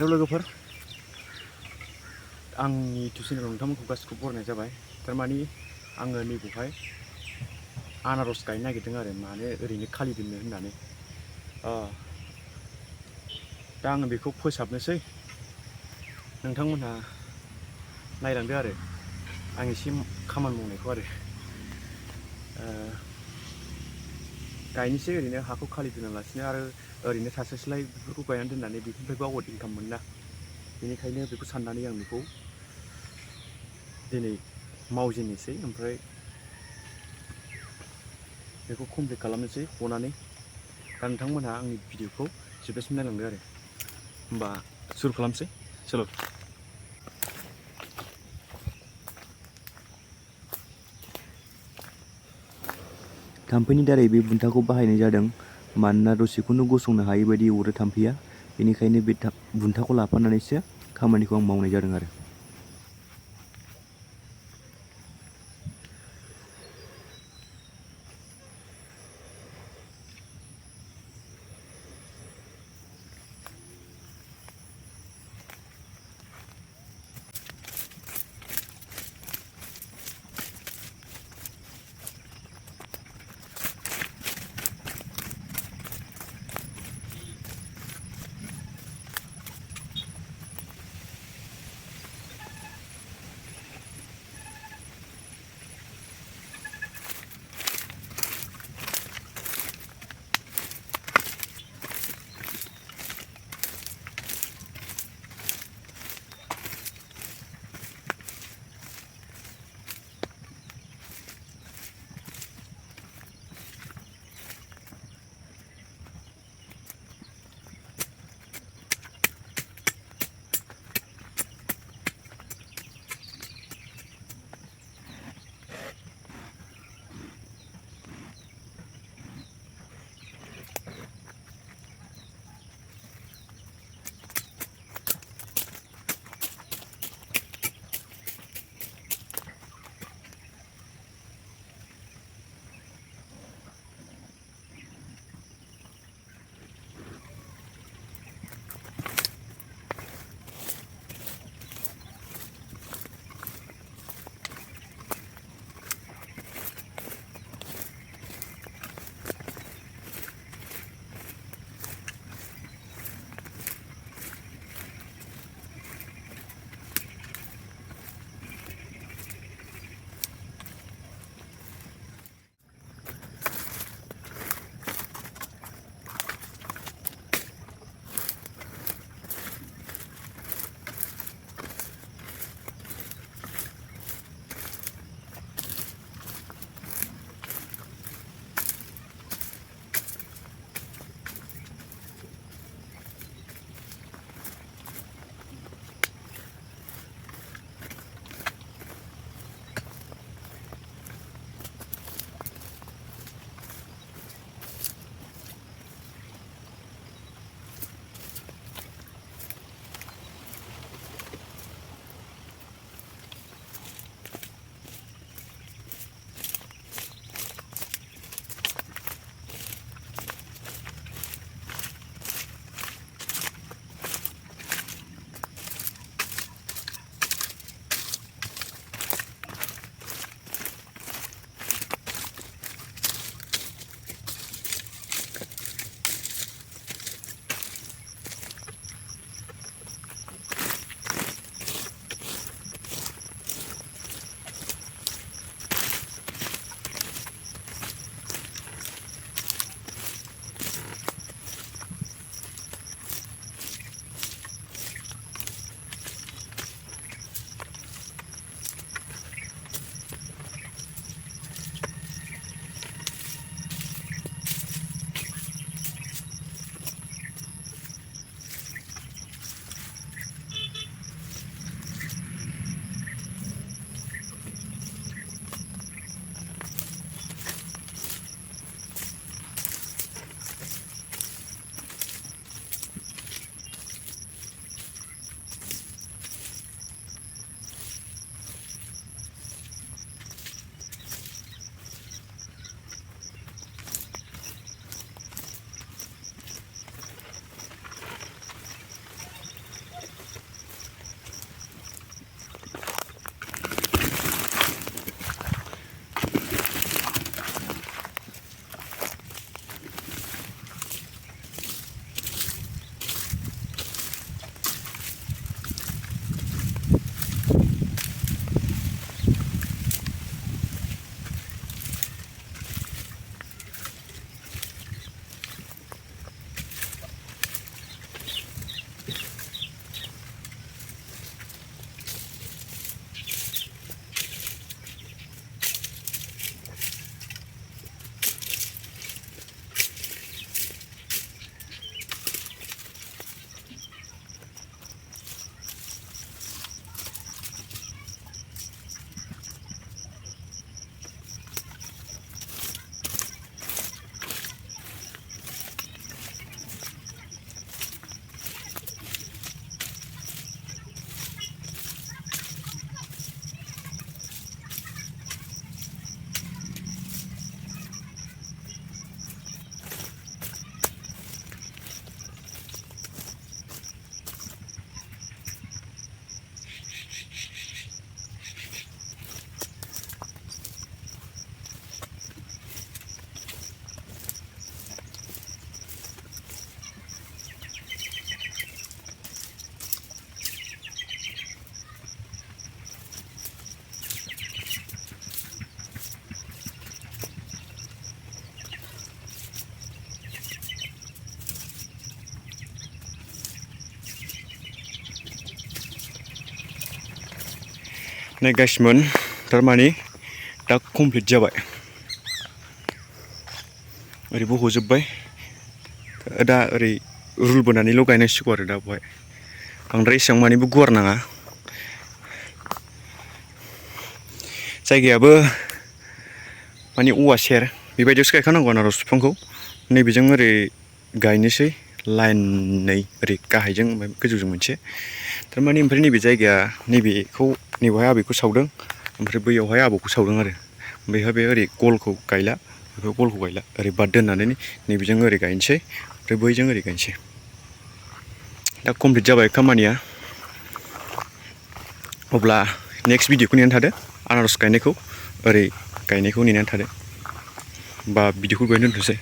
लोगोफोर आंनि इउटुब चेनेलाव नोंथांमोनखौ गासिखौबो बरायनाय जाबाय। थारमानि आङो नैबेवहाय आनारस गायनो नागिरदों आरो माने ओरैनो खालि दोननो होननानै। दा आङो बेखौ फोसाबनोसै, नोंथांमोनहा नायलांदो आरो आं एसे खामानि मावनायखौ आरो गायनोसै ओरैनो हाखौ खालि दोनालासिनो आरो ओरैनो थास्लायस्लाय बेफोरखौ गायनानै दोननानै बेफोरनिफ्रायबो आउट इनकाम मोनोना, बेनिखायनो बेखौ साननानै आं बेखौ दिनै मावजेननोसै। ओमफ्राय बेखौ कमप्लिट खालामनोसै हनानै। दा नोंथांमोनहा आंनि भिडिअखौ जोबजासिम नायलांदो आरो होमबा सुरु खालामसै। चलो। थाम्फैनि दारै बे बुन्थाखौ बाहायनाय जादों मानोना दसेखौनो गसंनो हायै बायदि अरो थाम्फैया, बेनिखायनो बे बुन्थाखौ लाफानानैसो खामानिखौ आं मावनाय जादों आरो। नायगासिनोमोन थारमाने दा कमप्लिट जाबाय ओरै बह'जोब्बाय दा ओरै रुल बोनानैल' गायनांसिगौ आरो दा बेवहाय बांद्राय एसेबां मानिबो गुवार नाङा जायगायाबो माने औवा सेर बेबायदियावसो गायखानांगौ आनारस बिफांखौ नैबेजों ओरै गायनोसै लाइननै ओरै गाहायजों ओमफ्राय गोजौजों मोनसे थारमाने ओमफ्राय नैबे जायगाया नैबेखौ नैबेवहाय आबैखौ सावदों ओमफ्राय बैयावहाय आबौखौ सावदों आरो ओमफ्राय बे ओरै गलखौ गायला बेखौ गलखौ गायला ओरै बाद दोननानै नैबेजों ओरै गायनोसै ओमफ्राय बैजों ओरै गायनोसै दा कमप्लिट जाबाय खामानिया अब्ला नेक्स्ट भिडिअखौ नेनानै थादो आनारस गायनायखौ ओरै गायनायखौ नेनानै थादो बा भिडिअखौ बेयावनो दोनथ'सै